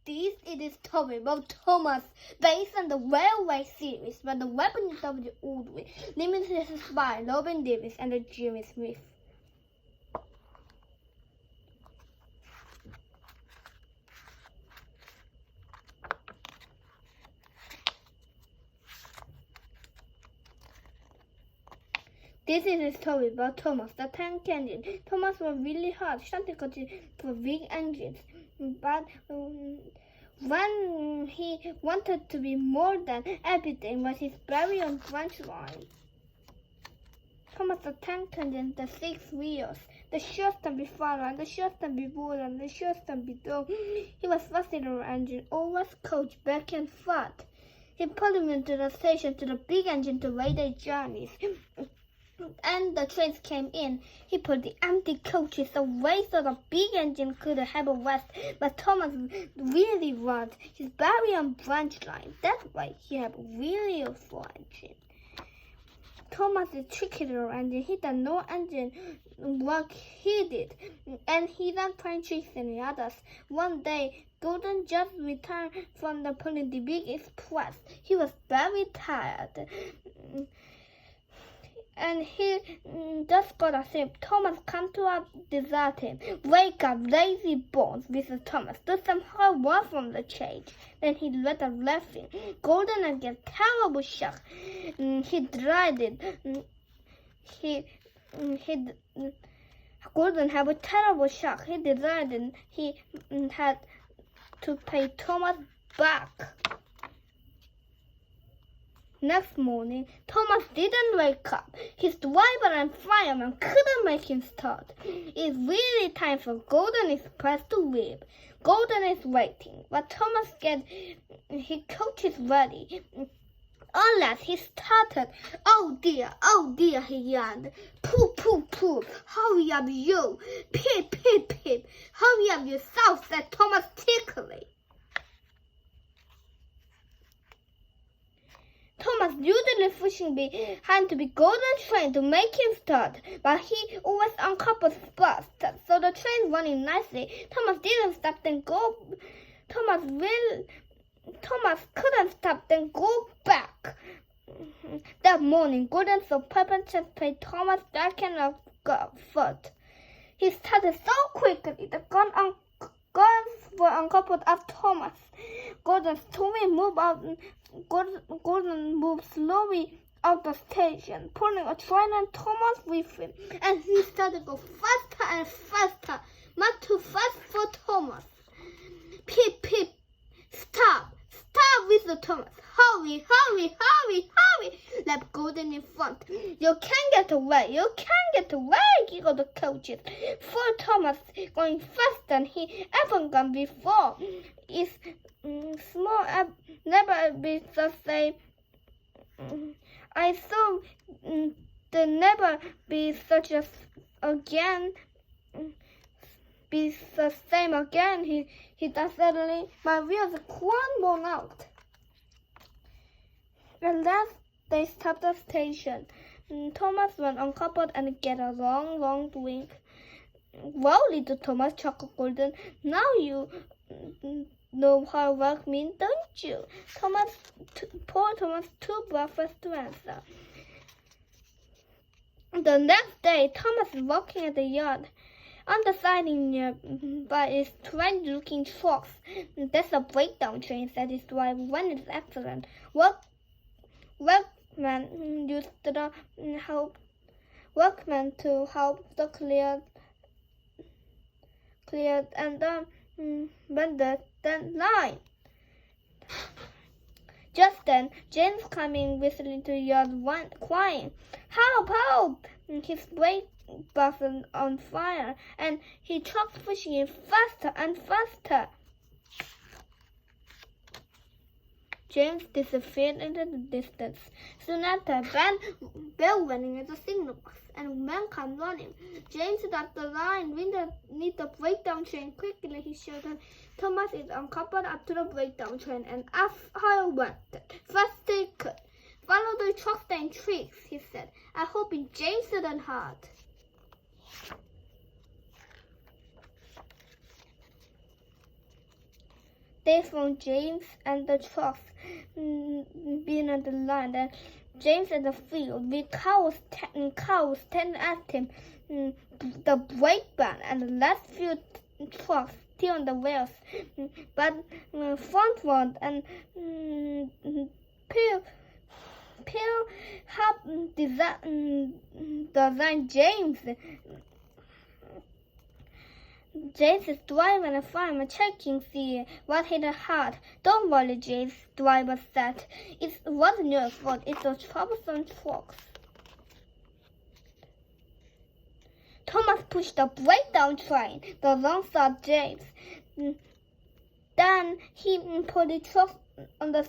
This is a story about Thomas based on the Railway series by the Weapons of the Ordway, limited by Robin Davis and Jimmy Smith. This is a story about Thomas the Tank Engine. Thomas was really hard, something for big engines, but when he wanted to be more than everything was his very own branch line. Thomas the Tank Engine, the 6 wheels, the short-term before and the short-term before and the short-term below. He was faster engine, always coached back and forth. He pulled him into the station to the big engine to ride their journeys. And the trains came in. He put the empty coaches away so the big engine could have a rest. But Thomas really was his very own branch line. That's why he had a really full engine. Thomas is trickier engine. He did no engine work he did, and he didn't find tricks in the others. One day, Gordon just returned from pulling the big express. He was very tired. And he just got a sip. Thomas come to up, desert him. Wake up, lazy bones, Mrs. Thomas. Do some hard work from the change. Then he let up laughing. Golden again, terrible shock. He dried it. Golden had a terrible shock. He decided he had to pay Thomas back. Next morning, Thomas didn't wake up. His driver and fireman couldn't make him start. It's really time for Golden Express to leave. Golden is waiting, but Thomas gets his coaches ready. Unless he started. Oh dear, he yawned. Pooh, pooh, pooh, hurry up you. Pip, pip, pip, hurry up yourself, said Thomas tickily. Thomas usually pushing behind to be Golden's train to make him start, but he always uncoupled fast, so the train running nicely. Thomas didn't stop, then go. Thomas couldn't stop, then go back. That morning, Golden saw Pepper just paid Thomas back and foot. He started so quickly, the guns were uncoupled of Thomas. Golden slowly moved out. Golden moved slowly out the station, pulling a train and Thomas with him, and he started to go faster and faster, not too fast for Thomas. Pip, pip, stop with the Thomas. Hurry, left Golden in front. You can't get away, giggled the coaches. For Thomas going faster than he ever gone before. It's small, never be the same. I saw the never be such a again. Be the same again. He does suddenly. My wheels crumbled out. At last, they stopped the station. Thomas went uncoupled and get a long drink. Well, little Thomas, chuckled Golden. Now you know hard work means, don't you? Poor Thomas, too breathless to answer. The next day, Thomas is walking at the yard. On the siding nearby is strange-looking trucks. That's a breakdown train, said his driver. When it's excellent. Workmen used to help the cleared and bended the line. Just then, James coming whistling to the yard, crying, "Help! His brake was on fire, and he trucks pushing it faster and faster." James disappeared into the distance. Soon after, bell rang at the signal box, and men come running. James got the line beneath the breakdown train. Quickly, he shouted, "Thomas is uncoupled up to the breakdown train, and I went fast they could. Follow the trucks and tricks," he said. I hope James didn't hurt. They found James and the trucks being on the line. Then James in the field with cows standing at him. The brake band and the last few trucks still on the wheels, but front one and Peel helped design James. James is driving a farm checking see what hit her heart. Don't worry, James, driver said. It wasn't your fault. It was troublesome trucks. Thomas pushed the breakdown train alongside James. Then he put the truck on the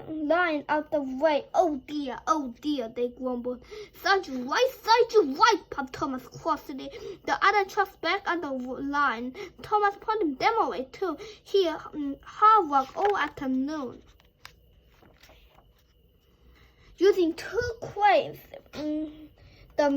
line out the way. Oh dear, they grumbled. Side you right, puffed Thomas crossly. The other trucks back on the line. Thomas put them away too. He hard work all afternoon. Using 2 cranes, the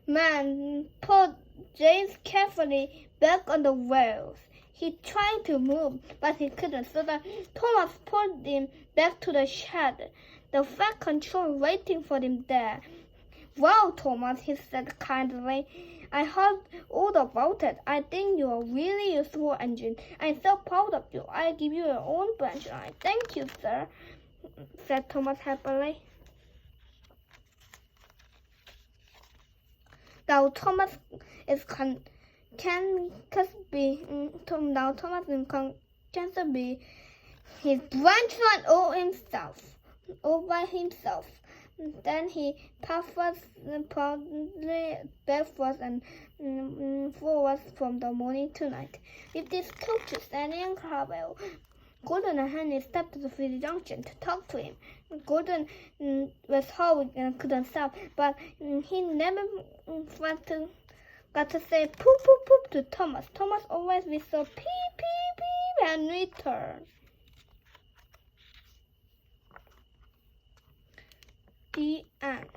man put James carefully back on the rails. He tried to move, but he couldn't, so Thomas pulled him back to the shed. The fat control waiting for him there. Wow, Thomas, he said kindly. I heard all about it. I think you're a really useful engine. I'm so proud of you. I'll give you your own branch line. Thank you, sir, said Thomas happily. Now Thomas is Thomas can be his branch line all by himself. Then he puffed proudly backwards and forwards from the morning to night. With these coaches standing in Carvel, Gordon and Henry stepped to the field junction to talk to him. Gordon was hurried and couldn't stop, but he never got to say poop poop poop to Thomas. Thomas always whistled peep peep peep and returned. The end.